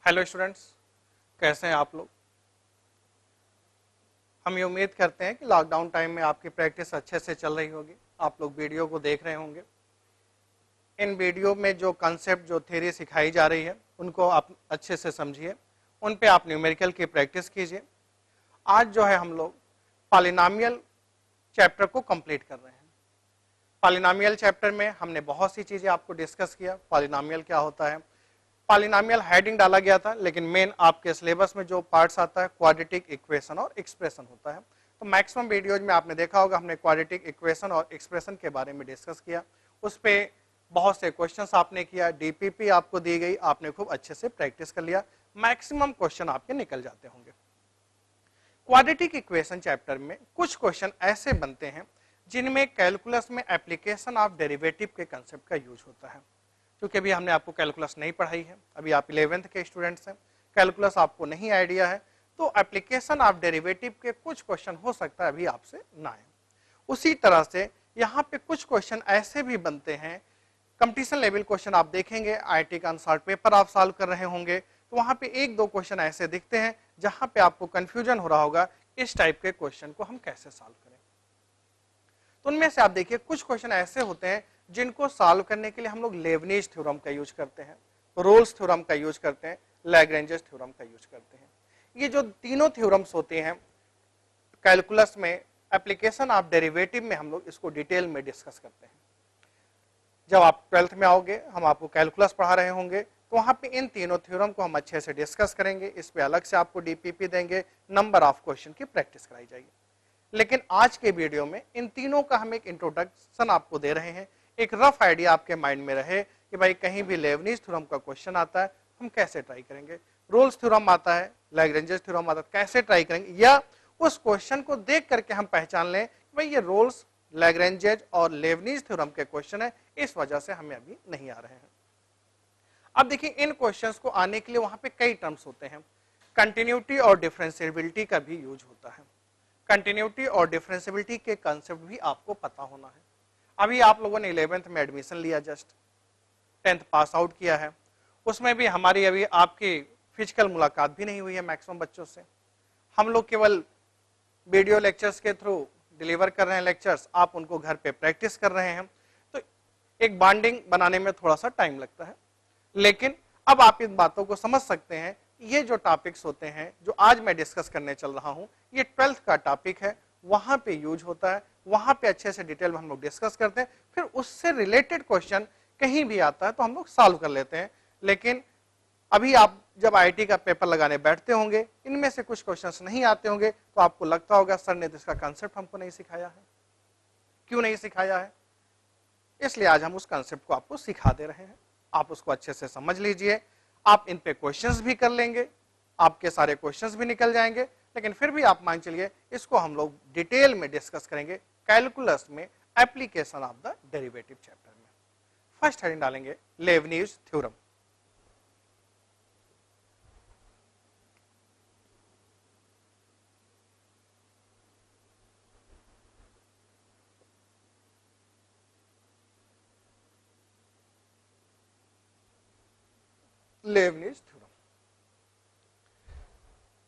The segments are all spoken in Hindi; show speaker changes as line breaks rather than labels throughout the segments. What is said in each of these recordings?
हेलो स्टूडेंट्स, कैसे हैं आप लोग। हम ये उम्मीद करते हैं कि लॉकडाउन टाइम में आपकी प्रैक्टिस अच्छे से चल रही होगी। आप लोग वीडियो को देख रहे होंगे। इन वीडियो में जो कॉन्सेप्ट, जो थ्योरी सिखाई जा रही है, उनको आप अच्छे से समझिए, उन पे आप न्यूमेरिकल की प्रैक्टिस कीजिए। आज जो है हम लोग पॉलिनोमियल चैप्टर को कंप्लीट कर रहे हैं। पॉलिनोमियल चैप्टर में हमने बहुत सी चीजें आपको डिस्कस किया। पॉलिनोमियल क्या होता है, पॉलिनोमियल हेडिंग डाला गया था, लेकिन मेन आपके सिलेबस में जो पार्ट्स आता है क्वाड्रेटिक इक्वेशन और एक्सप्रेशन होता है। तो मैक्सिमम वीडियोज में आपने देखा होगा हमने क्वाड्रेटिक इक्वेशन और एक्सप्रेशन के बारे में डिस्कस किया। उस पर बहुत से क्वेश्चंस आपने किया, डीपीपी आपको दी गई, आपने खूब अच्छे से प्रैक्टिस कर लिया। मैक्सिमम क्वेश्चन आपके निकल जाते होंगे। क्वाड्रेटिक इक्वेशन चैप्टर में कुछ क्वेश्चन ऐसे बनते हैं जिनमें कैलकुलस में एप्लीकेशन ऑफ डेरिवेटिव के कंसेप्ट का यूज होता है। क्योंकि अभी हमने आपको कैलकुलस नहीं पढ़ाई है, अभी आप 11th के स्टूडेंट्स हैं, कैलकुलस आपको नहीं आइडिया है, तो एप्लीकेशन ऑफ डेरिवेटिव के कुछ क्वेश्चन हो सकता है अभी आपसे ना आए। उसी तरह से यहाँ पे कुछ क्वेश्चन ऐसे भी बनते हैं, कंपटीशन लेवल क्वेश्चन आप देखेंगे, आईआईटी का अनसॉल्व पेपर आप सॉल्व कर रहे होंगे, तो वहां पे एक दो क्वेश्चन ऐसे दिखते हैं जहां पे आपको कंफ्यूजन हो रहा होगा इस टाइप के क्वेश्चन को हम कैसे सॉल्व करें। तो उनमें से आप देखिए कुछ क्वेश्चन ऐसे होते हैं जिनको सॉल्व करने के लिए हम लोग लेबनीज थ्योरम का यूज करते हैं, रोल्स थ्योरम का यूज करते हैं, लैग्रेंज थ्योरम का यूज करते हैं। ये जो तीनों थ्योरम्स होते हैं कैलकुलस में एप्लीकेशन ऑफ डेरिवेटिव में, हम लोग इसको डिटेल में डिस्कस करते हैं। जब आप 12th में आओगे, हम आपको कैलकुलस पढ़ा रहे होंगे, तो वहां पे इन तीनों थ्योरम को हम अच्छे से डिस्कस करेंगे। इस पे अलग से आपको डीपीपी देंगे, नंबर ऑफ क्वेश्चन की प्रैक्टिस कराई जाएगी। लेकिन आज के वीडियो में इन तीनों का हम एक इंट्रोडक्शन आपको दे रहे हैं, एक रफ आइडिया आपके माइंड में रहे कि भाई कहीं भी लेबनीज थ्योरम का क्वेश्चन आता है हम कैसे ट्राई करेंगे, रोल्स थ्योरम आता है, लैग्रेंज थ्योरम आता है, कैसे ट्राई करेंगे, या उस क्वेश्चन को देख करके हम पहचान लें कि भाई ये रोल्स, लैग्रेंज और लेबनीज थ्योरम के क्वेश्चन है, इस वजह से हमें अभी नहीं आ रहे हैं। अब देखिए इन क्वेश्चंस को आने के लिए वहां पे कई टर्म्स होते हैं। कंटिन्यूटी और डिफरेंशिएबिलिटी का भी यूज होता है। कंटिन्यूटी और डिफरेंशिएबिलिटी के कंसेप्ट भी आपको पता होना है। अभी आप लोगों ने 11th में एडमिशन लिया, जस्ट 10th पास आउट किया है, उसमें भी हमारी अभी आपकी फिजिकल मुलाकात भी नहीं हुई है मैक्सिमम बच्चों से। हम लोग केवल वीडियो लेक्चर्स के थ्रू डिलीवर कर रहे हैं लेक्चर्स, आप उनको घर पे प्रैक्टिस कर रहे हैं, तो एक बॉन्डिंग बनाने में थोड़ा सा टाइम लगता है। लेकिन अब आप इन बातों को समझ सकते हैं। ये जो टॉपिक्स होते हैं जो आज मैं डिस्कस करने चल रहा हूं, ये 12th का टॉपिक है, वहां पे यूज होता है, वहां पे अच्छे से डिटेल में हम लोग डिस्कस करते हैं, फिर उससे रिलेटेड क्वेश्चन कहीं भी आता है तो हम लोग सॉल्व कर लेते हैं। लेकिन अभी आप जब आईआईटी का पेपर लगाने बैठते होंगे, इनमें से कुछ क्वेश्चंस नहीं आते होंगे, तो आपको लगता होगा सर ने तो इसका कंसेप्ट हमको नहीं सिखाया है। क्यों नहीं सिखाया है? इसलिए आज हम उस कंसेप्ट को आपको सिखा दे रहे हैं। आप उसको अच्छे से समझ लीजिए, आप इन पे क्वेश्चंस भी कर लेंगे, आपके सारे क्वेश्चंस भी निकल जाएंगे। लेकिन फिर भी आप मान चलिए इसको हम लोग डिटेल में डिस्कस करेंगे कैलकुलस में application of the derivative chapter में। फर्स्ट हेडिंग डालेंगे लेबनीज थ्योरम। लेबनीज थ्योरम,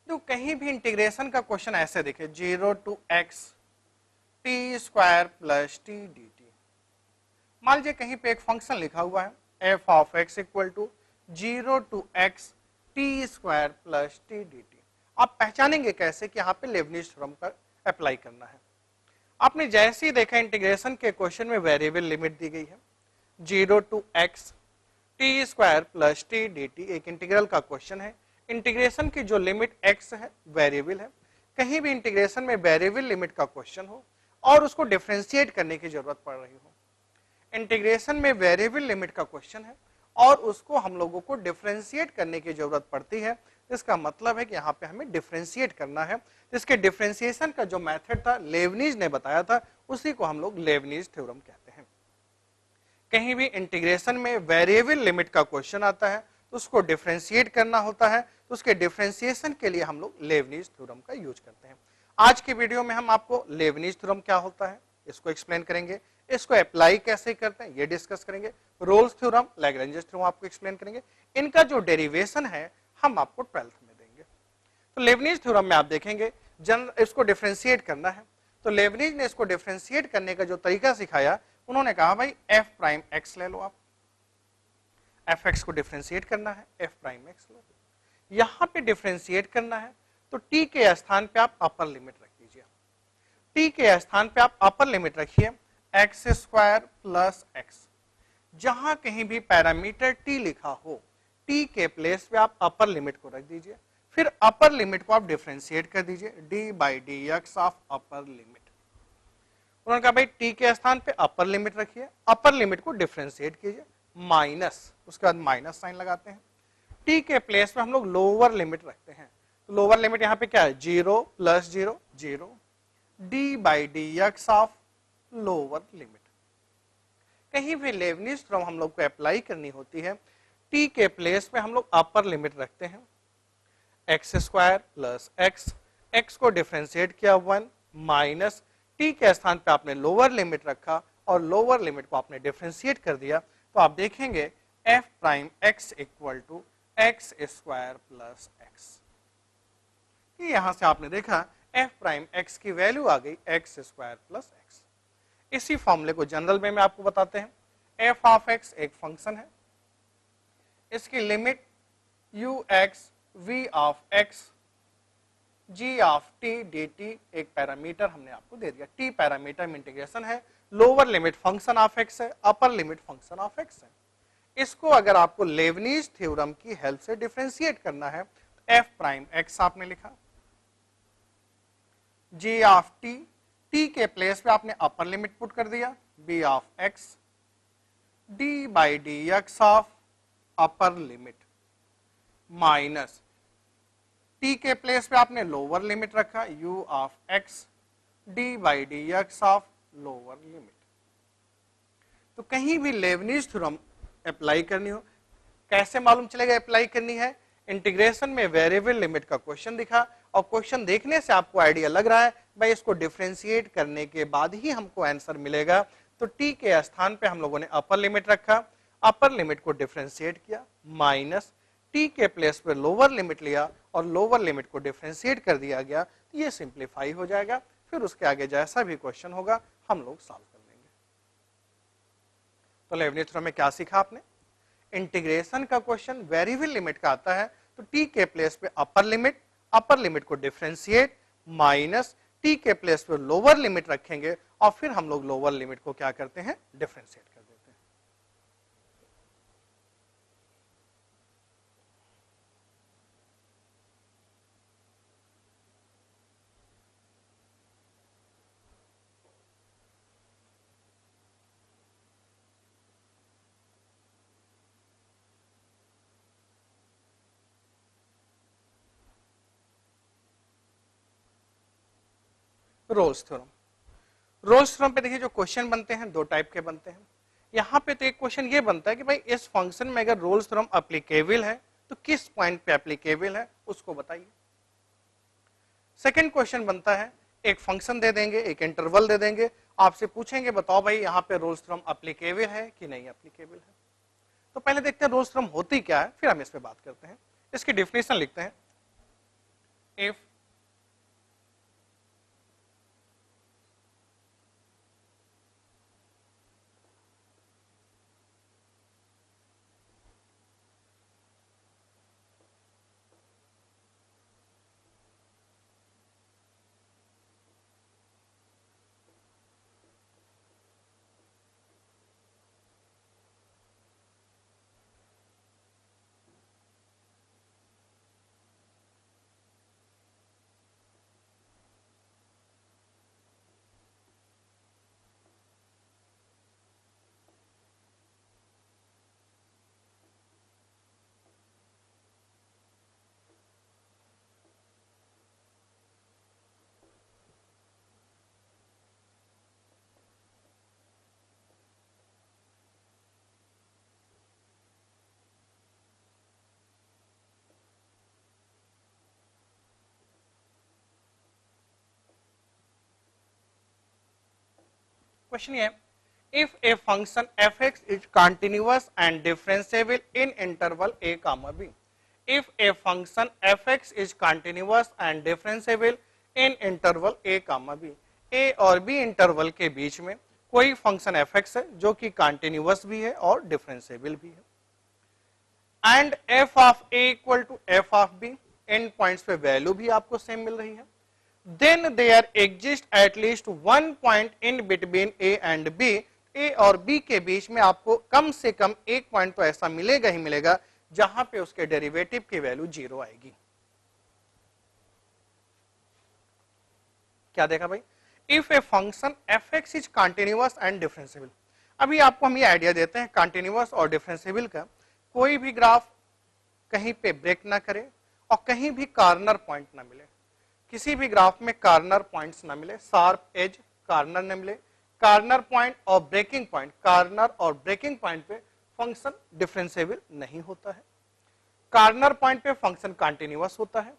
तो कहीं भी इंटीग्रेशन का क्वेश्चन ऐसे दिखे, 0 to x t square plus t D t. मान लीजिए कहीं पे एक फंक्शन लिखा हुआ है f of x equal to 0 to x t square plus t D t. आप पहचानेंगे कैसे कि यहाँ पे लेबनीज थ्योरम का अप्लाई करना है? आपने जैसे ही देखा इंटीग्रेशन के क्वेश्चन में वेरिएबल लिमिट दी गई है, 0 to x t square plus t D T, एक इंटीग्रल का क्वेश्चन है। इंटीग्रेशन की जो लिमिट x है वेरिएबल है। कहीं भी इंटीग्रेशन में वेरिएबल लिमिट का क्वेश्चन हो और उसको डिफरेंशिएट करने की जरूरत पड़ रही हो, इंटीग्रेशन में वेरिएबल लिमिट का क्वेश्चन है और उसको हम लोगों को डिफरेंशिएट करने की जरूरत पड़ती है, इसका मतलब है कि यहाँ पे हमें डिफरेंशिएट करना है। इसके डिफरेंशिएशन का जो मेथड था लेबनीज ने बताया था, उसी को हम लोग लेबनीज थ्योरम कहते हैं। कहीं भी इंटीग्रेशन में वेरिएबल लिमिट का क्वेश्चन आता है तो उसको डिफरेंशिएट करना होता है, तो उसके डिफरेंशिएशन के लिए हम लोग लेबनीज थ्योरम का यूज करते हैं। आज की वीडियो में हम आपको लेबनीज थ्योरम क्या होता है इसको एक्सप्लेन करेंगे, इसको अप्लाई कैसे करते हैं ये डिस्कस करेंगे, रोल्स थ्योरम, लैग्रेंज थ्योरम आपको एक्सप्लेन करेंगे। इनका जो डेरिवेशन है हम आपको 12th में देंगे। तो लेबनीज थ्योरम में आप देखेंगे इसको डिफरेंशिएट करना है, तो लेबनीज ने इसको डिफरेंशिएट करने का जो तरीका सिखाया, उन्होंने कहा भाई एफ प्राइम एक्स ले लो, आप एफ एक्स को डिफरेंशिएट करना है, एफ प्राइम एक्स लो, यहां पे डिफरेंशिएट करना है, तो टी के स्थान पे आप अपर लिमिट रख दीजिए, टी के स्थान पे आप अपर लिमिट रखिए एक्स स्क्वायर प्लस एक्स, जहां कहीं भी पैरामीटर टी लिखा हो, टी के प्लेस पे आप अपर लिमिट को रख दीजिए, फिर अपर लिमिट को आप डिफरेंशिएट कर दीजिए D by d x of upper limit. उन्होंने कहा भाई टी के स्थान पे अपर लिमिट रखिए, अपर लिमिट को डिफरेंशिएट कीजिए माइनस, उसके बाद माइनस साइन लगाते हैं, टी के प्लेस में हम लोग लोअर लिमिट रखते हैं, तो लोअर लिमिट यहाँ पे क्या है 0 plus 0 0 D by d x of lower limit. कहीं भी लेबनीज थ्योरम हम लोग को अप्लाई करनी होती है, टी के प्लेस पे हम लोग अपर लिमिट रखते हैं x square plus x, x को डिफरेंशिएट किया 1 माइनस टी के स्थान पे आपने लोअर लिमिट रखा और लोअर लिमिट को आपने डिफरेंशिएट कर दिया, तो आप देखेंगे f prime x equal to x square plus x. यहां से आपने देखा एफ प्राइम एक्स की वैल्यू आ गई एक्स स्क्वायर प्लस एक्स। इसी फॉर्मूले को जनरल वे में आपको बताते हैं, एफ ऑफ एक्स एक फंक्शन है, इसकी limit U X V of X G of T D T एक पैरामीटर हमने आपको दे दिया, टी पैरामीटर में इंटीग्रेशन है, lower limit function of X है, upper limit function of X है। इसको अगर आपको लेबनीज थ्योरम की हेल्प से डिफरेंशिएट करना है, एफ प्राइम एक्स आपने लिखा, जी ऑफ टी, टी के प्लेस पे आपने अपर लिमिट पुट कर दिया b of x d by d x of upper limit minus t के प्लेस पे आपने लोअर लिमिट रखा u of x d by d x of lower limit. तो कहीं भी लेबनीज थ्योरम अप्लाई करनी हो, कैसे मालूम चलेगा अप्लाई करनी है, इंटीग्रेशन में वेरिएबल लिमिट का क्वेश्चन दिखा और क्वेश्चन देखने से आपको आइडिया लग रहा है भाई इसको डिफरेंशिएट करने के बाद ही हमको आंसर मिलेगा, तो टी के स्थान पे हम लोगों ने अपर लिमिट रखा, अपर लिमिट को डिफरेंशिएट किया माइनस टी के प्लेस पे लोअर लिमिट लिया और लोअर लिमिट को डिफरेंशिएट कर दिया गया, तो ये सिंप्लीफाई हो जाएगा, फिर उसके आगे जैसा भी क्वेश्चन होगा हम लोग सॉल्व कर लेंगे। तो लेबनीज थ्योरम में क्या सीखा आपने, इंटीग्रेशन का क्वेश्चन वेरिएबल लिमिट का आता है, तो टी के प्लेस पे अपर लिमिट को डिफरेंशिएट माइनस टी के प्लेस पे लोअर लिमिट रखेंगे और फिर हम लोग लोअर लिमिट को क्या करते हैं डिफरेंशिएट कर देते हैं। रोल्स थ्योरम, रोल्स थ्योरम पे देखिए जो क्वेश्चन बनते हैं दो टाइप के बनते हैं। यहां पे तो एक क्वेश्चन ये बनता है कि भाई इस फंक्शन में अगर रोल्स थ्योरम एप्लीकेबल है तो किस पॉइंट पे एप्लीकेबल है उसको बताइए। सेकंड क्वेश्चन बनता है एक फंक्शन दे देंगे, एक इंटरवल दे देंगे, आपसे पूछेंगे बताओ भाई यहाँ पे रोल्स थ्योरम एप्लीकेबल है कि नहीं एप्लीकेबल है। तो पहले देखते हैं रोल्स थ्योरम होती क्या है, फिर हम इस पे बात करते हैं। इसकी डिफिनेशन लिखते हैं, इफ क्वेश्चन ये है, if a function fx is continuous and differentiable in interval a comma b, if a function f x is continuous and differentiable in interval a comma b, a और बी इंटरवल के बीच में कोई फंक्शन एफ एक्स है जो कि कंटिन्यूअस भी है और डिफरेंशिएबल भी है, and f of a equal to f of b, and points पे वैल्यू भी आपको सेम मिल रही है, then there exist at least one point in between a and b, a और बी के बीच में आपको कम से कम एक पॉइंट तो ऐसा मिलेगा ही मिलेगा जहां पे उसके डेरिवेटिव की वैल्यू 0 आएगी। क्या देखा भाई, if a function f x is continuous and differentiable. अभी आपको हम ये आइडिया देते हैं कंटिन्यूअस और डिफरेंशिएबल का, कोई भी ग्राफ कहीं पे ब्रेक ना करे और कहीं भी कॉर्नर पॉइंट ना मिले, किसी भी ग्राफ में कॉर्नर पॉइंट्स ना मिले, शार्प एज कॉर्नर न मिले, कॉर्नर पॉइंट और ब्रेकिंग पॉइंट, कॉर्नर और ब्रेकिंग पॉइंट पे फंक्शन डिफरेंशिएबल नहीं होता है, कॉर्नर पॉइंट पे फंक्शन कंटिन्यूअस होता है,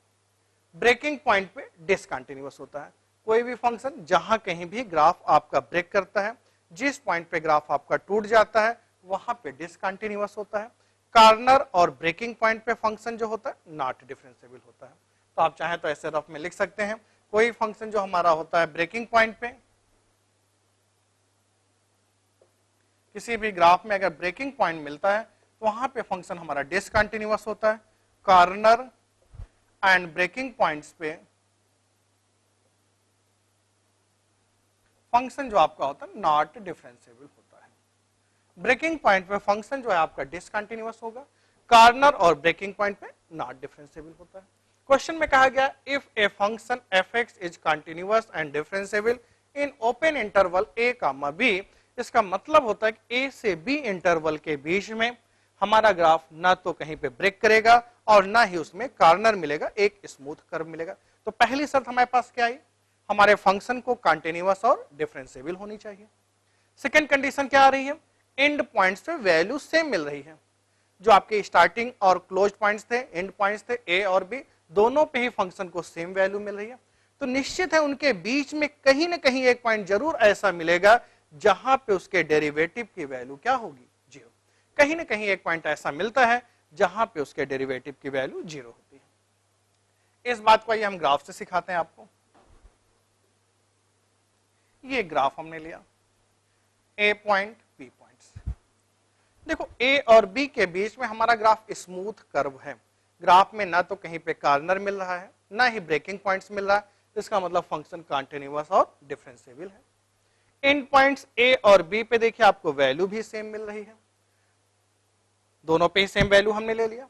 ब्रेकिंग पॉइंट पे डिसकंटिन्यूअस होता है। कोई भी फंक्शन जहां कहीं भी ग्राफ आपका ब्रेक करता है, जिस पॉइंट पे ग्राफ आपका टूट जाता है वहां पे डिसकंटिन्यूअस होता है, कॉर्नर और ब्रेकिंग पॉइंट पे फंक्शन जो होता है नॉट डिफरेंशिएबल होता है। तो आप चाहें तो ऐसे रफ में लिख सकते हैं, कोई फंक्शन जो हमारा होता है ब्रेकिंग पॉइंट पे, किसी भी ग्राफ में अगर ब्रेकिंग पॉइंट मिलता है तो वहां पे फंक्शन हमारा डिसकंटिन्यूअस होता है, कॉर्नर एंड ब्रेकिंग पॉइंट्स पे फंक्शन जो आपका होता है नॉट डिफरेंशिएबल होता है, ब्रेकिंग पॉइंट पे फंक्शन जो है आपका डिसकंटिन्यूअस होगा, कॉर्नर और ब्रेकिंग पॉइंट पे नॉट डिफरेंशिएबल होता है। क्वेश्चन में कहा गया if a function f x is continuous and differentiable in open interval a comma b, इसका मतलब होता है कि ए से बी इंटरवल के बीच में हमारा ग्राफ ना तो कहीं पे ब्रेक करेगा और ना ही उसमें कॉर्नर मिलेगा, एक स्मूथ कर्व मिलेगा। तो पहली शर्त हमारे पास क्या आई, हमारे फंक्शन को कंटिन्यूअस और डिफरेंशिएबल होनी चाहिए। सेकेंड कंडीशन क्या आ रही है, एंड पॉइंट्स पे वैल्यू सेम मिल रही है, जो आपके स्टार्टिंग और क्लोज पॉइंट्स थे, एंड पॉइंट्स थे ए और बी, दोनों पे ही फंक्शन को सेम वैल्यू मिल रही है। तो निश्चित है उनके बीच में कहीं ना कहीं एक पॉइंट जरूर ऐसा मिलेगा जहां पे उसके डेरिवेटिव की वैल्यू क्या होगी, 0। कहीं ना कहीं एक पॉइंट ऐसा मिलता है जहां पे उसके डेरिवेटिव की वैल्यू 0 होती है। इस बात को आइए हम ग्राफ से सिखाते हैं आपको। ये ग्राफ हमने लिया, ए पॉइंट बी पॉइंट्स, देखो ए और बी के बीच में हमारा ग्राफ स्मूथ कर्व है, ग्राफ में ना तो कहीं पे कॉर्नर मिल रहा है ना ही ब्रेकिंग पॉइंट्स मिल रहा है, इसका मतलब फंक्शन कंटिन्यूअस और डिफरेंशिएबल है। एंड पॉइंट्स ए और बी पे देखिए आपको वैल्यू भी सेम मिल रही है, दोनों पे ही सेम वैल्यू हमने ले लिया।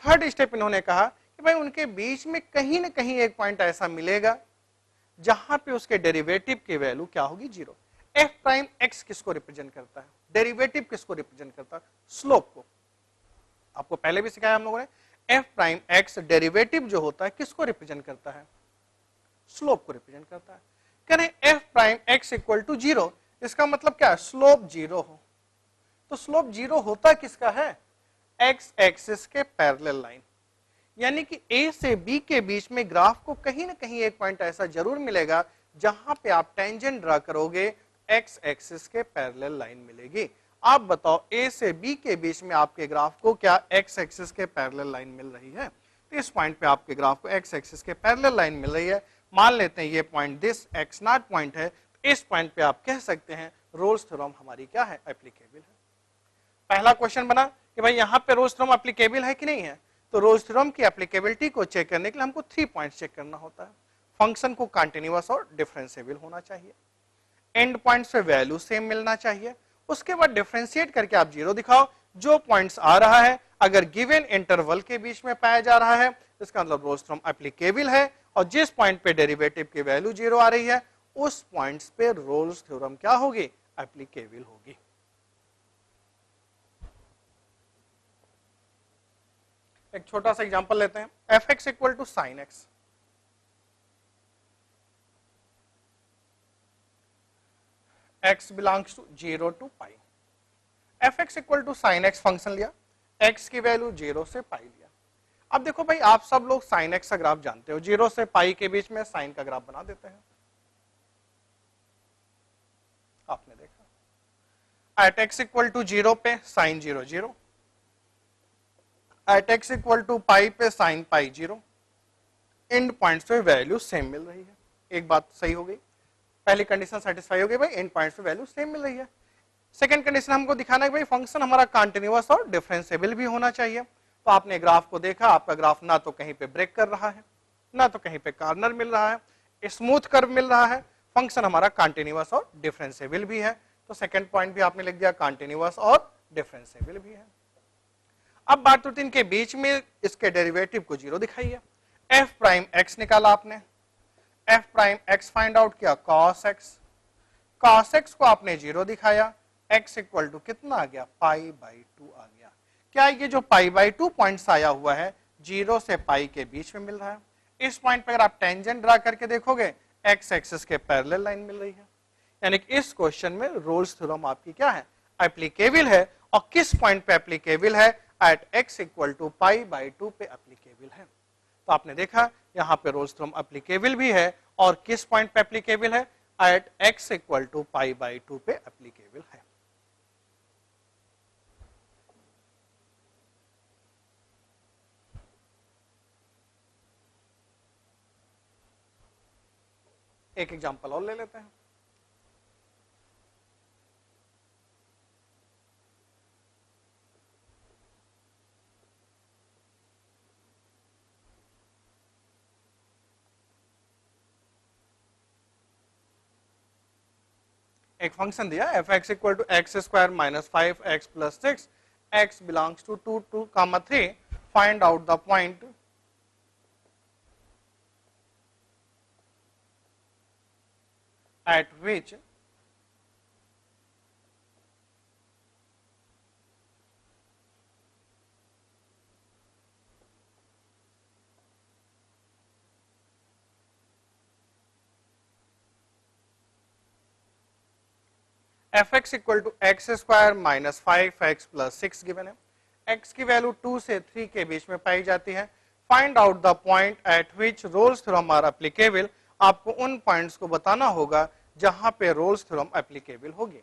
थर्ड स्टेप इन्होंने कहा कि भाई उनके बीच में कहीं ना कहीं एक पॉइंट ऐसा मिलेगा जहां पे उसके डेरिवेटिव की वैल्यू क्या होगी, 0। एफ प्राइम एक्स किसको रिप्रेजेंट करता है, डेरिवेटिव किसको रिप्रेजेंट करता है, स्लोप को। आपको पहले भी सिखाया हम लोगों ने, एफ प्राइम एक्स डेरिवेटिव जो होता है किसको रिप्रेजेंट करता है, स्लोप को रिप्रेजेंट करता है। कह रहे f prime x equal to 0, इसका मतलब क्या है, स्लोप 0 हो। तो स्लोप 0 होता किसका है, एक्स एक्सिस के पैरेलल लाइन, यानी कि ए से बी के बीच में ग्राफ को कहीं ना कहीं एक पॉइंट ऐसा जरूर मिलेगा जहां पे आप टेंजेंट ड्रा करोगे, एक्स एक्सिस के पैरेलल लाइन मिलेगी। आप बताओ ए से बी के बीच में आपके ग्राफ को क्या एक्स एक्सिस के पैरेलल लाइन मिल रही है, तो इस पॉइंट पे आपके ग्राफ को एक्स एक्सिस के पैरेलल लाइन मिल रही है। मान लेते हैं ये point this x not point है, तो इस पॉइंट पे आप कह सकते हैं रोल्स थ्योरम हमारी क्या है, एप्लीकेबल है। पहला क्वेश्चन बना कि भाई यहाँ पे रोल्स थ्योरम एप्लीकेबल है कि नहीं है, तो रोल्स थ्योरम की एप्लीकेबिलिटी को चेक करने के लिए हमको 3 पॉइंट्स चेक करना होता है। फंक्शन को कंटिन्यूअस और डिफरेंशिएबल होना चाहिए, एंड पॉइंट्स पे वैल्यू सेम मिलना चाहिए, उसके बाद डिफरेंशिएट करके आप 0 दिखाओ। जो पॉइंट्स आ रहा है अगर गिवन इंटरवल के बीच में पाया जा रहा है, इसका मतलब रोल्स थ्योरम एप्लीकेबल है, और जिस पॉइंट पे डेरिवेटिव की वैल्यू 0 आ रही है उस पॉइंट्स पे रोल्स थ्योरम क्या होगी, एप्लीकेबल होगी। एक छोटा सा एग्जांपल लेते हैं, f x equal to sine x, x belongs to 0 to pi, f x equal to sine x function लिया, एक्स की वैल्यू 0 से पाई लिया। अब देखो भाई आप सब लोग साइन एक्स का ग्राफ जानते हो, 0 से पाई के बीच में साइन का ग्राफ बना देते हैं, आपने देखा एट एक्स इक्वल टू 0 पे sine 0 0, at x equal to pi पे साइन पाई 0, एंड पॉइंट्स पे वैल्यू सेम मिल रही है। एक बात सही हो गई, पहली कंडीशन सेटिस्फाई हो गई भाई, एंड पॉइंट्स पे वैल्यू सेम मिल रही है। सेकंड कंडीशन हमको दिखाना है भाई फंक्शन हमारा कंटिन्यूअस और डिफरेंशिएबल भी होना चाहिए। तो आपने ग्राफ को देखा, आपका ग्राफ ना तो कहीं पे ब्रेक कर रहा है, ना तो कहीं पे कॉर्नर मिल रहा है, स्मूथ कर्व मिल रहा है, फंक्शन हमारा कंटिन्यूअस और डिफरेंशिएबल भी है। तो सेकंड पॉइंट भी आपने लिख दिया, कंटिन्यूअस और डिफरेंशिएबल भी है। अब बात होती है इनके बीच में इसके डेरिवेटिव को 0 दिखाइए। एफ प्राइम एक्स निकाला आपने, F prime x find out किया कॉस एक्स, कॉस एक्स को आपने 0 दिखाया, एक्स इक्वल टू कितना आ गया, पाई बाई 2 आ गया। क्या ये जो पाई बाई 2 पॉइंट्स आया हुआ है 0 से पाई के बीच में मिल रहा है। इस पॉइंट पर अगर आप टेंजेंट ड्रा करके देखोगे एक्स एक्सिस के पैरेलल लाइन मिल रही है, यानी कि इस क्वेश्चन में रोल्स थ्योरम आपकी क्या है, एप्लीकेबल है। और किस पॉइंट पे एप्लीकेबल है, at x equal to pi by 2 पे एप्लीकेबल है। तो आपने देखा यहां पे रोल्स थ्योरम एप्लीकेबल भी है, और किस पॉइंट पे एप्लीकेबल है, at x equal to pi by 2 पे एप्लीकेबल है। एक एग्जांपल और ले लेते हैं। एक फंक्शन दिया f x equal to x square minus 5x plus 6, x belongs to 2 2 3, find out the point at which f x equal to x square minus 5x plus 6 given है। x की वैल्यू 2 से 3 के बीच में पाई जाती है। Find out the point at which Rolle's theorem are applicable. आपको उन पॉइंट्स को बताना होगा जहां पे रोल्स थ्योरम एप्लीकेबल होगी।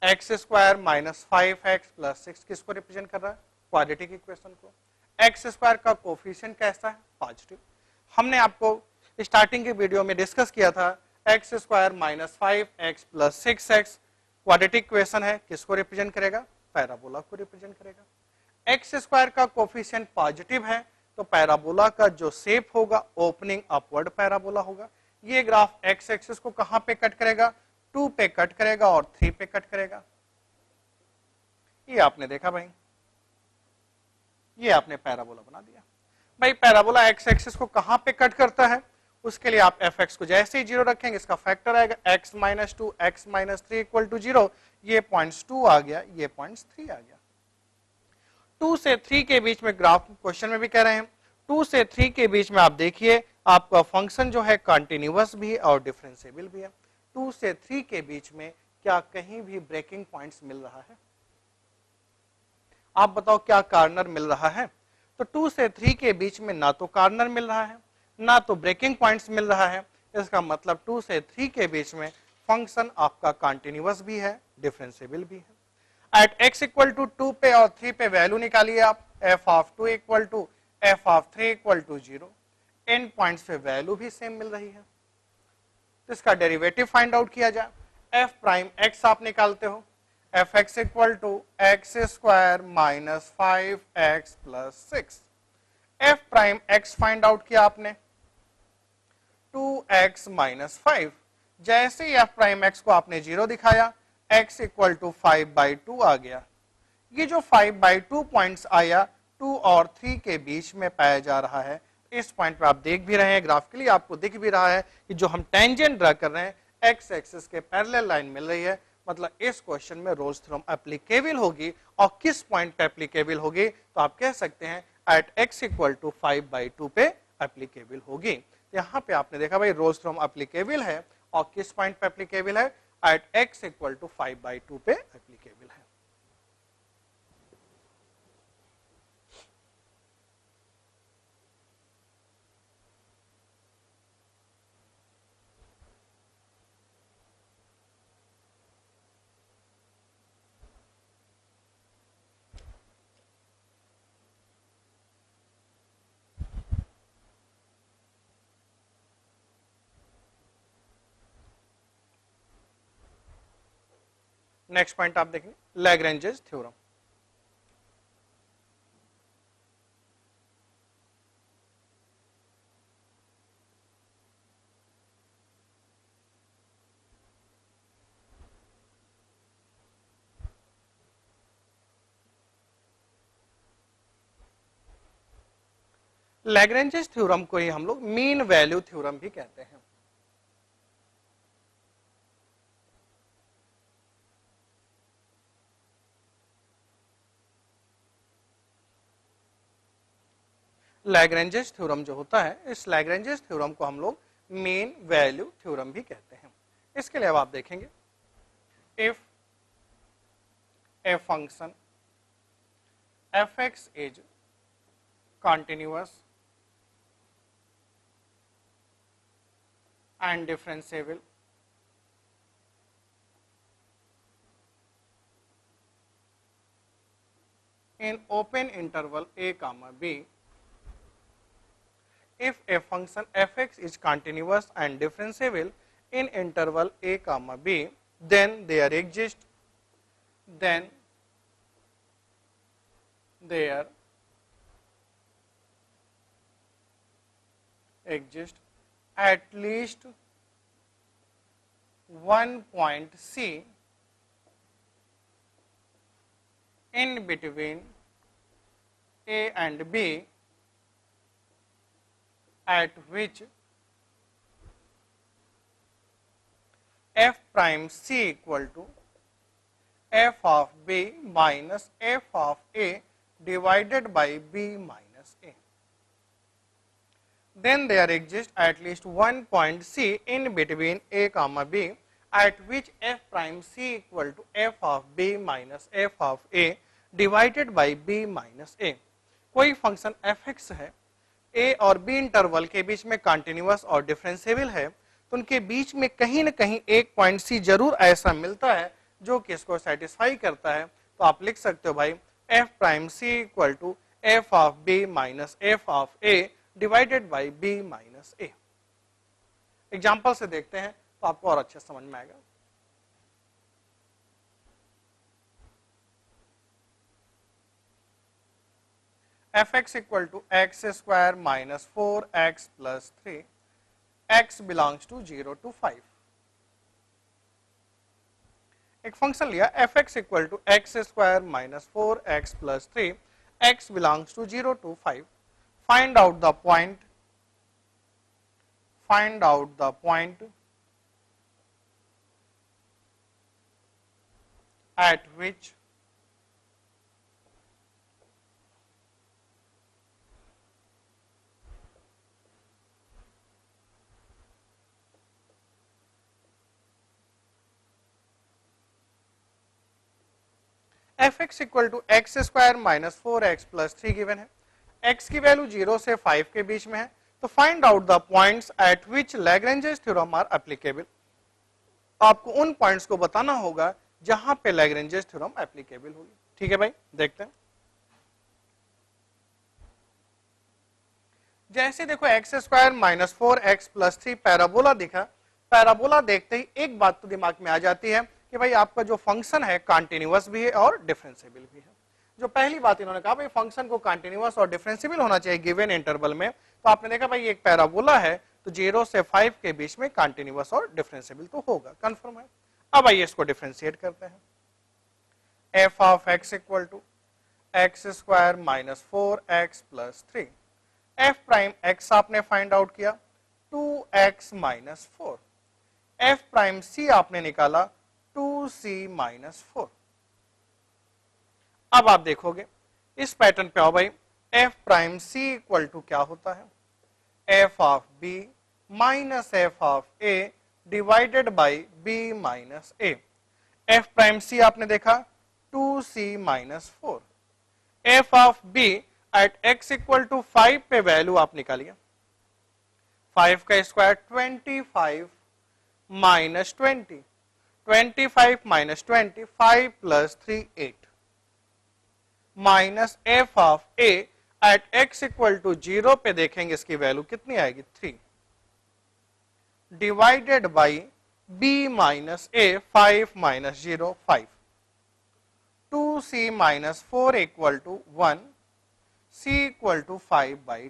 X square minus 5x plus 6 किसको रिप्रेजेंट कर रहा है, क्वाड्रेटिक इक्वेशन को। एक्स स्क्वायर का कोफिशिएंट कैसा है, पॉजिटिव। हमने आपको स्टार्टिंग के वीडियो में डिस्कस किया था x square minus 5x plus 6x quadratic equation है, किसको रिप्रेजेंट करेगा, पैराबोला को रिप्रेजेंट करेगा। एक्स स्क्वायर का कोफिशिएंट पॉजिटिव है तो पैराबोला का जो शेप होगा ओपनिंग अपवर्ड पैराबोला होगा। ये ग्राफ एक्स एक्सिस को कहां पे कट करेगा, 2 पे कट करेगा और 3 पे कट करेगा। ये आपने देखा भाई, ये आपने पैराबोला बना दिया। भाई पैराबोला एक्स एक्सिस को कहां पे कट करता है, उसके लिए आप एफ एक्स को जैसे ही 0 रखेंगे इसका फैक्टर आएगा x minus 2 x minus 3 equal to 0। ये पॉइंट्स 2 आ गया, ये पॉइंट्स 3 आ गया। 2 से 3 के बीच में ग्राफ क्वेश्चन में भी कह रहे हैं, 2 से 3 के बीच में आप देखिए आपका फंक्शन जो है कंटिन्यूअस भी है और डिफरेंशिएबल भी है। 2 से 3 के बीच में क्या कहीं भी ब्रेकिंग पॉइंट्स मिल रहा है, आप बताओ क्या कॉर्नर मिल रहा है। तो 2 से 3 के बीच में ना तो कॉर्नर मिल रहा है ना तो ब्रेकिंग पॉइंट्स मिल रहा है। इसका मतलब 2 से 3 के बीच में फंक्शन आपका कंटिन्यूअस भी है, डिफरेंशिएबल भी है। एट x इक्वल टू 2 पे और 3 पे वैल्यू निकालिए आप, f of 2 equal to f of 3 equal to 0। And points पे वैल्यू भी सेम मिल रही है, तो इसका डेरिवेटिव फाइंड आउट किया जाए। f प्राइम x आप निकालते हो, f x equal to x square minus 5x plus 6। F prime x find out किया आपने 2x माइनस 5। जैसे ही एफ प्राइम एक्स को आपने 0 दिखाया x इक्वल टू 5/2 आ गया। ये जो 5/2 पॉइंट्स आया 2 और 3 के बीच में पाया जा रहा है। इस पॉइंट पे आप देख भी रहे हैं, ग्राफ के लिए आपको दिख भी रहा है कि जो हम टेंजेंट ड्रा कर रहे हैं एक्स एक्सिस के पैरेलल लाइन मिल रही है। मतलब इस क्वेश्चन में रोल्स थ्योरम एप्लीकेबल होगी, और किस पॉइंट पे एप्लीकेबल होगी, तो आप कह सकते हैं एट x इक्वल टू 5/2 पे एप्लीकेबल होगी। यहां पे आपने देखा भाई रोल्स थ्योरम एप्लीकेबल है, और किस पॉइंट पे एप्लीकेबल है, एट x इक्वल टू 5/2 पे एप्लीकेबल है। नेक्स्ट पॉइंट आप देखेंगे लैग्रेंजेस थ्योरम। लैग्रेंजेस थ्योरम को ही हम लोग मीन वैल्यू थ्योरम भी कहते हैं। लैग्रेंजेस थ्योरम जो होता है, इस लैग्रेंजेस थ्योरम को हम लोग मीन वैल्यू थ्योरम भी कहते हैं। इसके अलावा आप देखेंगे if a function fx is continuous and differentiable in open interval a comma b. If a function fx is continuous and differentiable in interval a comma b, then there exists at least one point C in between A and B at which f prime C equal to f of B minus f of A divided by B minus A. Then there exists at least one point C in between A comma B at which f prime C equal to f of B minus f of A divided by B minus A. कोई फंक्शन fx है, a और b इंटरवल के बीच में कंटिन्यूअस और डिफरेंशिएबल है, तो उनके बीच में कहीं न कहीं एक पॉइंट C जरूर ऐसा मिलता है जो कि इसको सेटिस्फाई करता है। तो आप लिख सकते हो भाई f prime C equal to f of b minus f of a divided by b minus a। Example से देखते हैं तो आपको और अच्छे समझ में आएगा। fx equal to x square minus 4x plus 3, x belongs to 0 to 5। एक फंक्शन लिया fx equal to x square minus 4x plus 3, x belongs to 0 to 5। Find out the point at which fx equal to x square minus 4x plus 3 given है, x की वैल्यू 0 से 5 के बीच में है। तो find out the points at which Lagrange's theorem are applicable. आपको उन पॉइंट्स को बताना होगा जहां पे लैग्रेंजेस थ्योरम एप्लीकेबल होगी। ठीक है भाई, देखते हैं। जैसे देखो x square minus 4x plus 3 parabola दिखा, पैराबोला देखते ही एक बात तो दिमाग में आ जाती है कि भाई आपका जो फंक्शन है कंटिन्यूअस भी है और डिफरेंशिएबल भी है। जो पहली बात इन्होंने कहा भाई फंक्शन को कंटिन्यूअस और डिफरेंशिएबल होना चाहिए गिवन इंटरवल में, तो आपने देखा भाई एक पैराबोला है तो 0 से 5 के बीच में कंटिन्यूअस और डिफरेंशिएबल तो होगा, कंफर्म है। अब आइए इसको डिफरेंशिएट करते हैं। f of x equal to x square minus 4x plus 3, f prime x आपने फाइंड आउट किया 2x minus 4, f prime c आपने निकाला 2c माइनस 4। अब आप देखोगे इस पैटर्न पे आओ भाई, f prime c equal to क्या होता है, f of b minus f of a divided by b minus a। f prime c आपने देखा 2c minus 4, f of b at x equal to 5 पे वैल्यू आप निकालिए, 5 का square 25 minus 20, 25 minus 20 5 plus 3 8 minus f of a at x equal to 0 पे देखेंगे इसकी वैल्यू कितनी आएगी 3 divided by b minus a 5 minus 0 5। 2c minus 4 equal to 1, c equal to 5/2।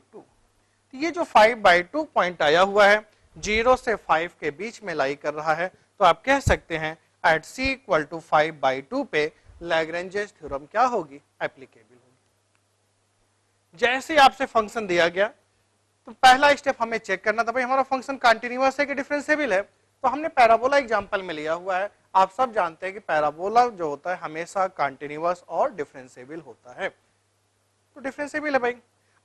तो ये जो 5/2 पॉइंट आया हुआ है 0 से 5 के बीच में लाई कर रहा है, तो आप कह सकते हैं एट c इक्वल टू 5/2 पे लैग्रेंजेस थ्योरम क्या होगी, एप्लीकेबल होगी। जैसे आपसे फंक्शन दिया गया तो पहला स्टेप हमें चेक करना था भाई हमारा फंक्शन कंटिन्यूअस है कि डिफरेंशिएबल है। तो हमने पैराबोला एग्जांपल में लिया हुआ है। आप सब जानते हैं कि पैराबोला जो होता है हमेशा कंटिन्यूअस और डिफरेंशिएबल होता है, तो डिफरेंशिएबल है भाई।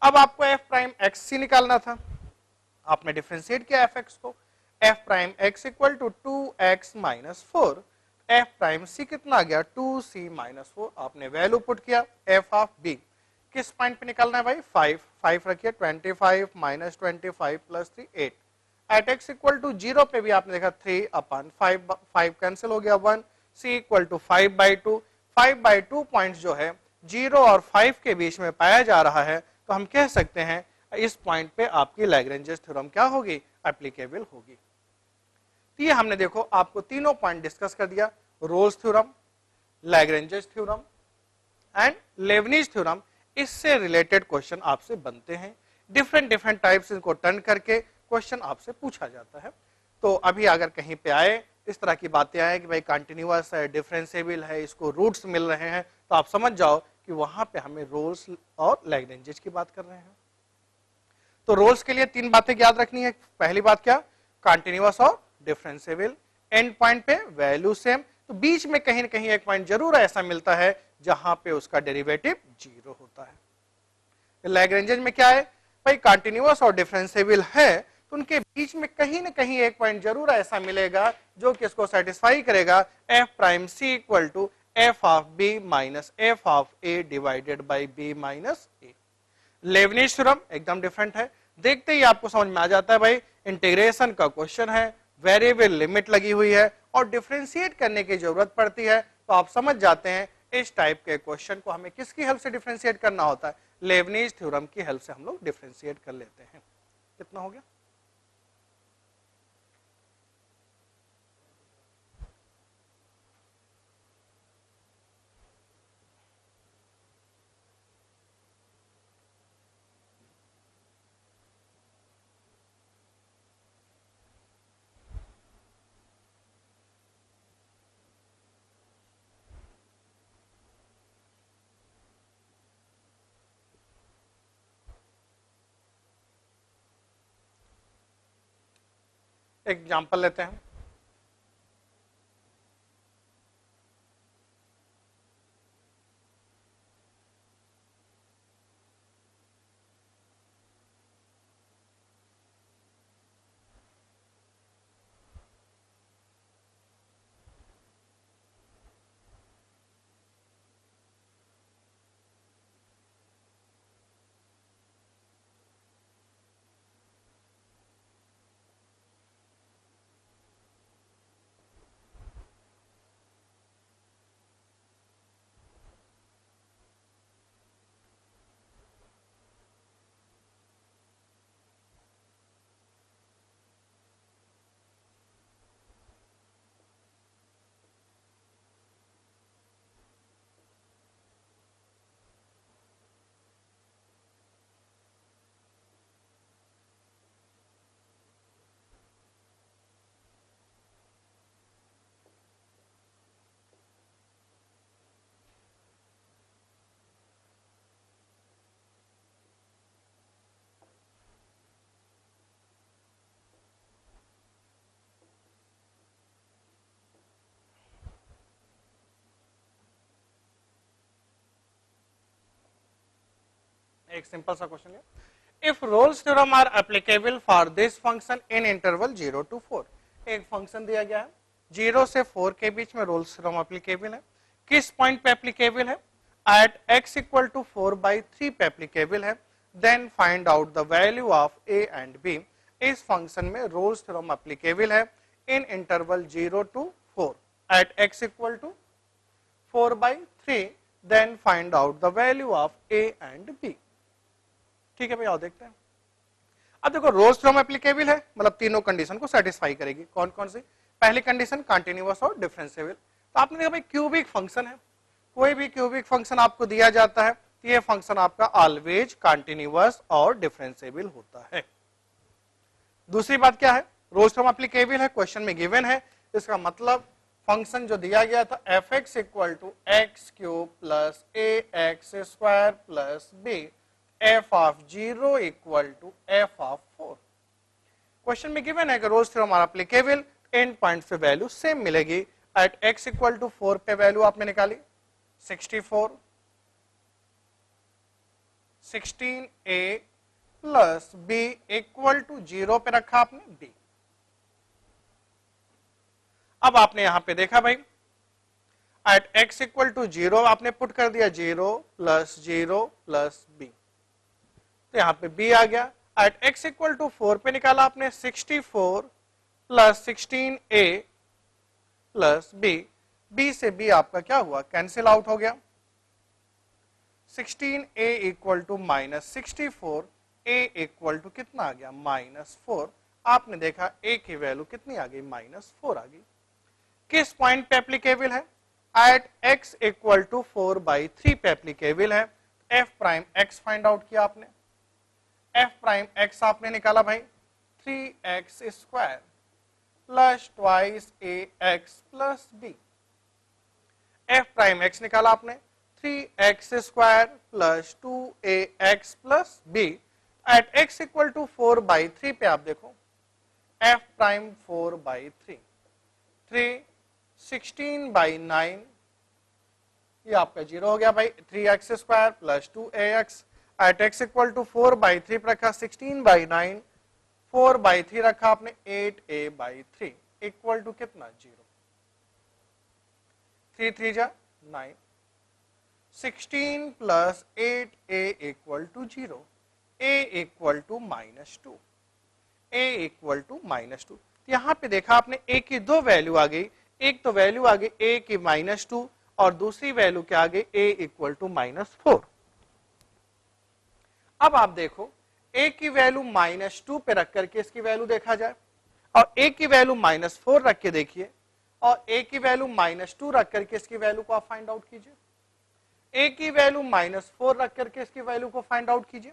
अब आपको एफ प्राइम एक्स सी निकालना था, आपने डिफरेंशिएट किया एफ एक्स को, f prime x equal to 2x minus 4, f prime c कितना आ गया 2c माइनस 4, आपने वैल्यू पुट किया एफ ऑफ बी, किस पॉइंट पे निकालना है भाई 5 रखिए, 25 minus 25 plus 3 8, at x equal to 0 पे भी आपने देखा 3/5, 5 कैंसिल हो गया 1, c इक्वल टू 5/2, 5/2 पॉइंट जो है 0 और 5 के बीच में पाया जा रहा है, तो हम कह सकते हैं इस पॉइंट पे आपकी लैग्रेंजेस थ्योरम क्या होगी, एप्लीकेबल होगी। तो ये हमने देखो आपको तीनों पॉइंट डिस्कस कर दिया, Rolle's theorem, Lagrange's theorem and Lebanese theorem. इससे रिलेटेड क्वेश्चन आपसे बनते हैं, डिफरेंट टाइप्स इनको टर्न करके क्वेश्चन आपसे पूछा जाता है। तो अभी अगर कहीं पे आए इस तरह की बातें आए कि भाई कंटिन्यूअस है, डिफरेंशिएबल है, इसको रूट्स मिल रहे हैं, तो आप समझ जाओ कि वहां पे हमें रोल्स और लैग्रेंजेस की बात कर रहे हैं। तो रोल्स के लिए तीन बातें याद रखनी है। पहली बात क्या, कंटिन्यूअस और डिफरेंशिएबल, एंड पॉइंट पे वैल्यू सेम, तो बीच में कहीं ना कहीं एक पॉइंट जरूर ऐसा मिलता है जहां पे उसका डेरिवेटिव 0 होता है। लैग्रेंजेस में क्या है भाई, कंटिन्यूअस और डिफरेंशिएबल है तो उनके बीच में कहीं ना कहीं एक पॉइंट जरूर ऐसा मिलेगा जो कि इसको सेटिस्फाई करेगा, f prime c equal to f of b minus f of a divided by b minus a. Leibniz theorem एकदम डिफरेंट है, देखते ही आपको समझ में आ जाता है भाई इंटीग्रेशन का क्वेश्चन है, वेरिएबल लिमिट लगी हुई है और डिफरेंशिएट करने की जरूरत पड़ती है, तो आप समझ जाते हैं इस टाइप के क्वेश्चन को हमें किसकी हेल्प से डिफरेंशिएट करना होता है, लेबनीज थ्योरम की हेल्प से हम लोग डिफरेंशिएट कर लेते हैं। कितना हो गया, एग्जाम्पल लेते हैं। एक सिंपल सा क्वेश्चन है, if Rolle's theorem are applicable for this function in interval 0 to 4। एक फंक्शन दिया गया है 0 से 4 के बीच में रोल्स थ्योरम एप्लीकेबल है, किस पॉइंट पे एप्लीकेबल है, एट x इक्वल टू 4/3 पे एप्लीकेबल है, then find out the value of a and b। इस फंक्शन में रोल्स थ्योरम एप्लीकेबल है in interval 0 to 4 at x equal to 4/3, then find out the value of a and b। ठीक है भैया, देखते हैं। अब देखो रोल्स थ्योरम एप्लीकेबल है मतलब तीनों कंडीशन को सेटिस्फाई करेगी। कौन कौन सी, पहली कंडीशन कंटिन्यूअस और डिफरेंशिएबल। तो आपने देखा भाई क्यूबिक फंक्शन है, कोई भी क्यूबिक फंक्शन आपको दिया जाता है तो ये फंक्शन आपका ऑलवेज कंटिन्यूअस और डिफरेंशिएबल होता है। दूसरी बात क्या है, रोल्स थ्योरम एप्लीकेबल है, क्वेश्चन में गिवन है, इसका मतलब फंक्शन जो दिया गया था f x equal to x cube plus a x square plus b, f of 0 equal to f of 4। Question में गिवन है कि Rolle's theorem are applicable, end point पे वैल्यू सेम मिलेगी। एट एक्स इक्वल टू 4 पे वैल्यू आपने निकाली 64, 16a plus B equal to 0 पे रखा आपने बी। अब आपने यहां पे देखा भाई एट एक्स इक्वल टू 0 आपने पुट कर दिया 0 प्लस बी, तो यहां पे बी आ गया। एट एक्स इक्वल टू 4 पे निकाला आपने 64 plus 16a plus b, b से बी आपका क्या हुआ, कैंसिल आउट हो गया। 16a equal to minus 64, a equal to कितना आ गया -4। आपने देखा a की वैल्यू कितनी आ गई -4 आ गई। किस पॉइंट पे एप्लीकेबल है, एट x इक्वल टू 4/3 पे एप्लीकेबल है। f prime x find out किया आपने, f प्राइम x आपने निकाला भाई 3x square plus twice ax plus b। f prime x निकाला आपने 3x square plus 2ax plus b। At x equal to 4/3 पे आप देखो f प्राइम 4/3, 3 16/9, ये आपका 0 हो गया भाई। 3x square plus 2ax, at x equal to 4/3 पे रखा 16/9, 4/3 रखा आपने 8a/3 इक्वल टू कितना 0, 3 3 जा 9, 16 plus 8a equal to 0, a equal to -2, a equal to -2। यहां पे देखा आपने a की दो वैल्यू आ गई, एक तो वैल्यू आ गई a की -2 और दूसरी वैल्यू क्या आ गई a इक्वल टू -4। अब आप देखो a की वैल्यू -2 पे रख करके इसकी वैल्यू देखा जाए और a की वैल्यू -4 रख के देखिए और a की वैल्यू -2 रख करके इसकी वैल्यू को आप फाइंड आउट कीजिए। a की वैल्यू -4 रख करके इसकी वैल्यू को फाइंड आउट कीजिए।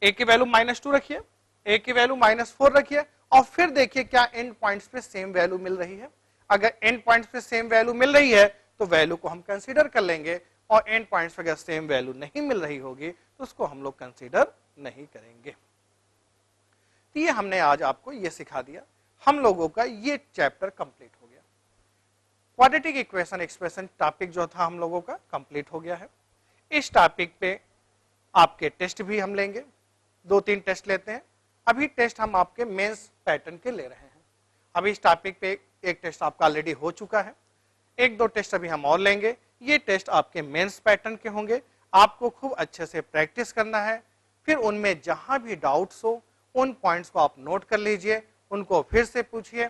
a की वैल्यू -2 रखिए, a की वैल्यू -4 रखिए और फिर देखिए क्या एंड पॉइंट्स पे सेम वैल्यू मिल रही है। अगर एंड पॉइंट्स पे सेम वैल्यू मिल रही है तो वैल्यू को हम कंसीडर कर लेंगे और एंड पॉइंट्स पे अगर सेम वैल्यू नहीं मिल रही होगी तो उसको हम लोग कंसीडर नहीं करेंगे। तो ये हमने आज आपको ये सिखा दिया, हम लोगों का ये चैप्टर कंप्लीट हो गया। क्वाड्रेटिक इक्वेशन एक्सप्रेशन टॉपिक जो था हम लोगों का कंप्लीट हो गया है। इस टॉपिक पे आपके टेस्ट भी हम लेंगे, 2-3 टेस्ट लेते हैं। अभी टेस्ट हम आपके मेंस पैटर्न के ले रहे हैं। अभी इस टॉपिक पे एक टेस्ट आपका ऑलरेडी हो चुका है, 1-2 टेस्ट अभी हम और लेंगे। ये टेस्ट आपके मेंस पैटर्न के होंगे, आपको खूब अच्छे से प्रैक्टिस करना है। फिर उनमें जहां भी डाउट्स हो उन पॉइंट्स को आप नोट कर लीजिए, उनको फिर से पूछिए,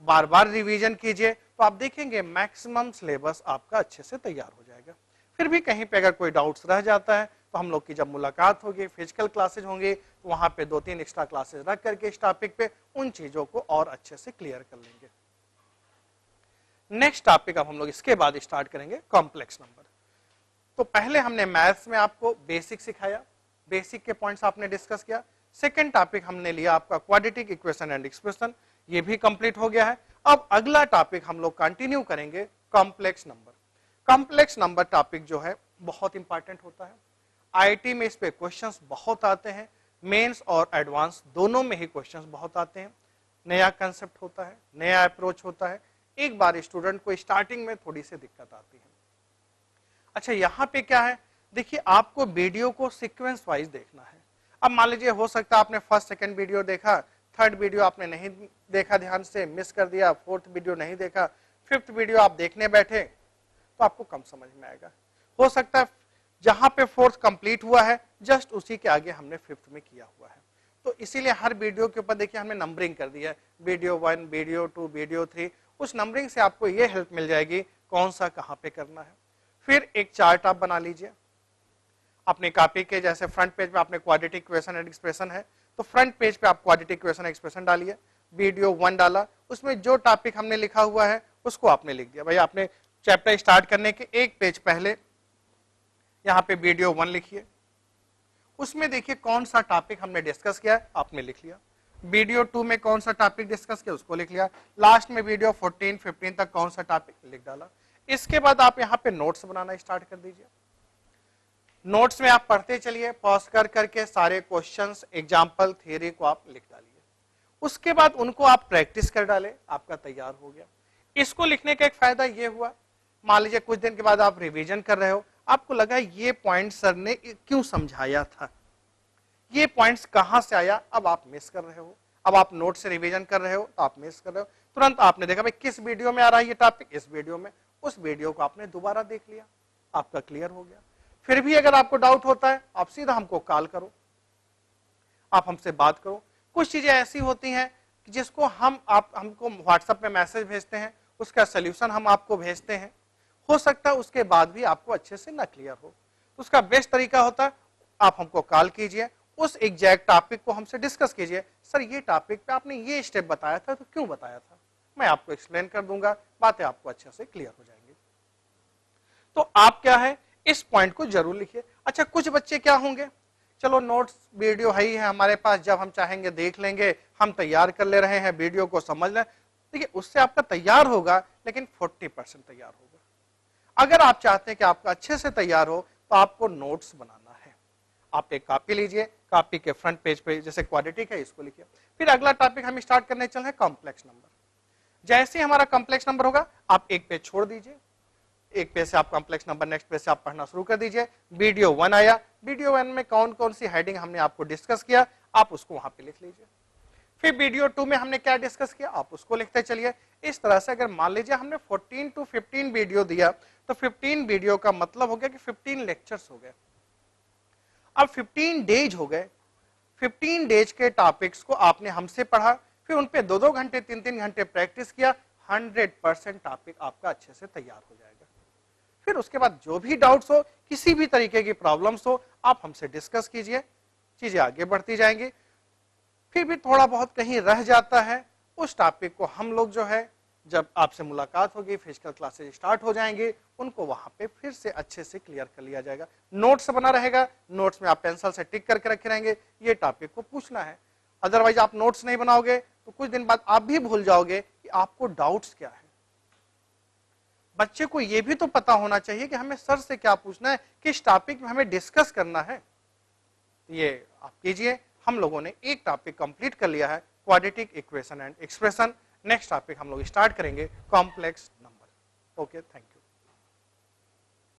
बार बार रिवीजन कीजिए, तो आप देखेंगे मैक्सिमम सिलेबस आपका अच्छे से तैयार हो जाएगा। फिर भी कहीं पे अगर कोई डाउट्स रह जाता है तो हम लोग की जब मुलाकात होगी, फिजिकल क्लासेज होंगी, तो वहां पे 2-3 एक्स्ट्रा क्लासेज रख करके इस टॉपिक पे उन चीजों को और अच्छे से क्लियर कर लेंगे। नेक्स्ट टॉपिक अब हम लोग इसके बाद स्टार्ट करेंगे कॉम्प्लेक्स नंबर। तो पहले हमने मैथ्स में आपको बेसिक सिखाया, बेसिक के पॉइंट्स आपने डिस्कस किया। सेकेंड टॉपिक हमने लिया आपका क्वाड्रेटिक इक्वेशन एंड एक्सप्रेशन, ये भी कंप्लीट हो गया है। अब अगला टॉपिक हम लोग कंटिन्यू करेंगे complex number. Complex number topic जो है बहुत इंपॉर्टेंट होता है, आईआईटी में इस पे क्वेश्चंस बहुत आते हैं, मेंस और एडवांस दोनों में ही क्वेश्चंस बहुत आते हैं। नया कंसेप्ट होता है, नया अप्रोच होता है, एक बार स्टूडेंट को स्टार्टिंग में थोड़ी सी दिक्कत आती है। अच्छा यहाँ पे क्या है, देखिए आपको वीडियो को सीक्वेंस वाइज देखना है। अब मान लीजिए हो सकता है आपने फर्स्ट सेकंड वीडियो देखा, थर्ड वीडियो आपने नहीं देखा, ध्यान से मिस कर दिया, फोर्थ वीडियो नहीं देखा, फिफ्थ वीडियो आप देखने बैठे तो आपको कम समझ में आएगा। हो सकता है जहां पे फोर्थ कंप्लीट हुआ है जस्ट उसी के आगे हमने फिफ्थ में किया हुआ है, तो इसीलिए हर वीडियो के ऊपर देखिए हमने नंबरिंग कर दिया है, वीडियो 1, वीडियो 2, वीडियो 3। उस नंबरिंग से आपको ये हेल्प मिल जाएगी कौन सा कहां पे करना है। फिर एक चार्ट आप बना लीजिए अपने कॉपी के, जैसे फ्रंट पेज पे आपने क्वाड्रेटिक इक्वेशन एंड एक्सप्रेशन है तो फ्रंट पेज पे आप क्वाड्रेटिक इक्वेशन एक्सप्रेशन डालिए, वीडियो 1 डाला, उसमें जो टॉपिक हमने लिखा हुआ है उसको आपने लिख दिया। भाई आपने चैप्टर स्टार्ट करने के एक पेज पहले यहाँ पे वीडियो 1 लिखिए, उसमें देखिए कौन सा टॉपिक हमने डिस्कस किया है, आपने लिख लिया। वीडियो 2 में कौन सा टॉपिक डिस्कस किया उसको लिख लिया। लास्ट में वीडियो 14, 15 तक कौन सा टॉपिक लिख डाला। इसके बाद आप यहाँ पे नोट्स बनाना स्टार्ट कर दीजिए। नोट्स में आप पढ़ते चलिए, पॉज कर करके सारे क्वेश्चंस, एग्जाम्पल, थ्योरी को आप लिख डालिए। उसके बाद उनको आप प्रैक्टिस कर डाले, आपका तैयार हो गया। इसको लिखने का एक फायदा ये हुआ, मान लीजिए कुछ दिन के बाद आप रिवीजन कर रहे हो, आपको लगा ये पॉइंट सर ने क्यों समझाया था, ये पॉइंट्स कहां से आया, अब आप मिस कर रहे हो। अब आप नोट से रिवीजन कर रहे हो तो आप मिस कर रहे हो, तुरंत आपने देखा भाई किस वीडियो में आ रहा है ये टॉपिक, इस वीडियो में, उस वीडियो को आपने दोबारा देख लिया, आपका क्लियर हो गया। फिर भी अगर आपको डाउट होता है आप सीधा हमको कॉल करो, आप हमसे बात करो। कुछ चीजें ऐसी होती हैं जिसको आप हमको व्हाट्सएप में मैसेज भेजते हैं, उसका सोल्यूशन हम आपको भेजते हैं, हो सकता है उसके बाद भी आपको अच्छे से ना क्लियर हो, तो उसका बेस्ट तरीका होता है आप हमको कॉल कीजिए, उस एग्जैक्ट टॉपिक को हमसे डिस्कस कीजिए। सर ये टॉपिक पे आपने ये स्टेप बताया था तो क्यों बताया था, मैं आपको एक्सप्लेन कर दूंगा, बातें आपको अच्छे से क्लियर हो जाएंगी। तो आप क्या है इस पॉइंट को जरूर लिखिए। अच्छा, कुछ बच्चे क्या होंगे, चलो नोट्स वीडियो है ही है हमारे पास, जब हम चाहेंगे देख लेंगे, हम तैयार कर ले रहे हैं, वीडियो को समझ लें, देखिए उससे आपका तैयार होगा लेकिन 40% तैयार होगा। अगर आप चाहते हैं कि आपका अच्छे से तैयार हो तो आपको नोट्स बनाना है। आप एक कॉपी लीजिए, कॉपी के फ्रंट पेज पे जैसे क्वाड्रेटिक है इसको लिखिए। फिर अगला टॉपिक हम स्टार्ट करने चल रहे हैं कॉम्प्लेक्स नंबर। जैसे ही हमारा कॉम्प्लेक्स नंबर होगा आप एक पेज छोड़ दीजिए, एक पेज से आप कॉम्प्लेक्स नंबर नेक्स्ट पेज से आप पढ़ना शुरू कर दीजिए। वीडियो 1 आया, वीडियो 1 में कौन कौन सी हेडिंग हमने आपको डिस्कस किया आप उसको वहां पे लिख लीजिए। फिर वीडियो 2 में हमने क्या डिस्कस किया आप उसको लिखते चलिए। इस तरह से अगर मान लीजिए हमने 14 to 15 वीडियो दिया तो 15 वीडियो का मतलब हो गया कि 15 लेक्चर्स हो गए। अब 15 डेज हो गए, 15 डेज के टॉपिक्स को आपने हमसे पढ़ा, फिर उन पे 2-2 घंटे 3-3 घंटे प्रैक्टिस किया, 100% टॉपिक आपका अच्छे से तैयार हो जाएगा। फिर उसके बाद जो भी डाउट्स हो, किसी भी तरीके की प्रॉब्लम्स हो, आप हमसे डिस्कस कीजिए, चीजें आगे बढ़ती जाएंगी। फिर भी थोड़ा बहुत कहीं रह जाता है, उस टॉपिक को हम लोग जो है जब आपसे मुलाकात होगी, फिजिकल क्लासेज स्टार्ट हो जाएंगे, उनको वहां पे फिर से अच्छे से क्लियर कर लिया जाएगा। नोट्स बना रहेगा, नोट्स में आप पेंसिल से टिक करके रखे रहेंगे, ये टॉपिक को पूछना है। अदरवाइज आप नोट्स नहीं बनाओगे तो कुछ दिन बाद आप भी भूल जाओगे कि आपको डाउट्स क्या है। बच्चे को यह भी तो पता होना चाहिए कि हमें सर से क्या पूछना है, किस टॉपिक में हमें डिस्कस करना है। ये आप कीजिए। हम लोगों ने एक टॉपिक कंप्लीट कर लिया है, quadratic equation and expression. Next topic हम लोग स्टार्ट करेंगे complex number. Okay, thank you.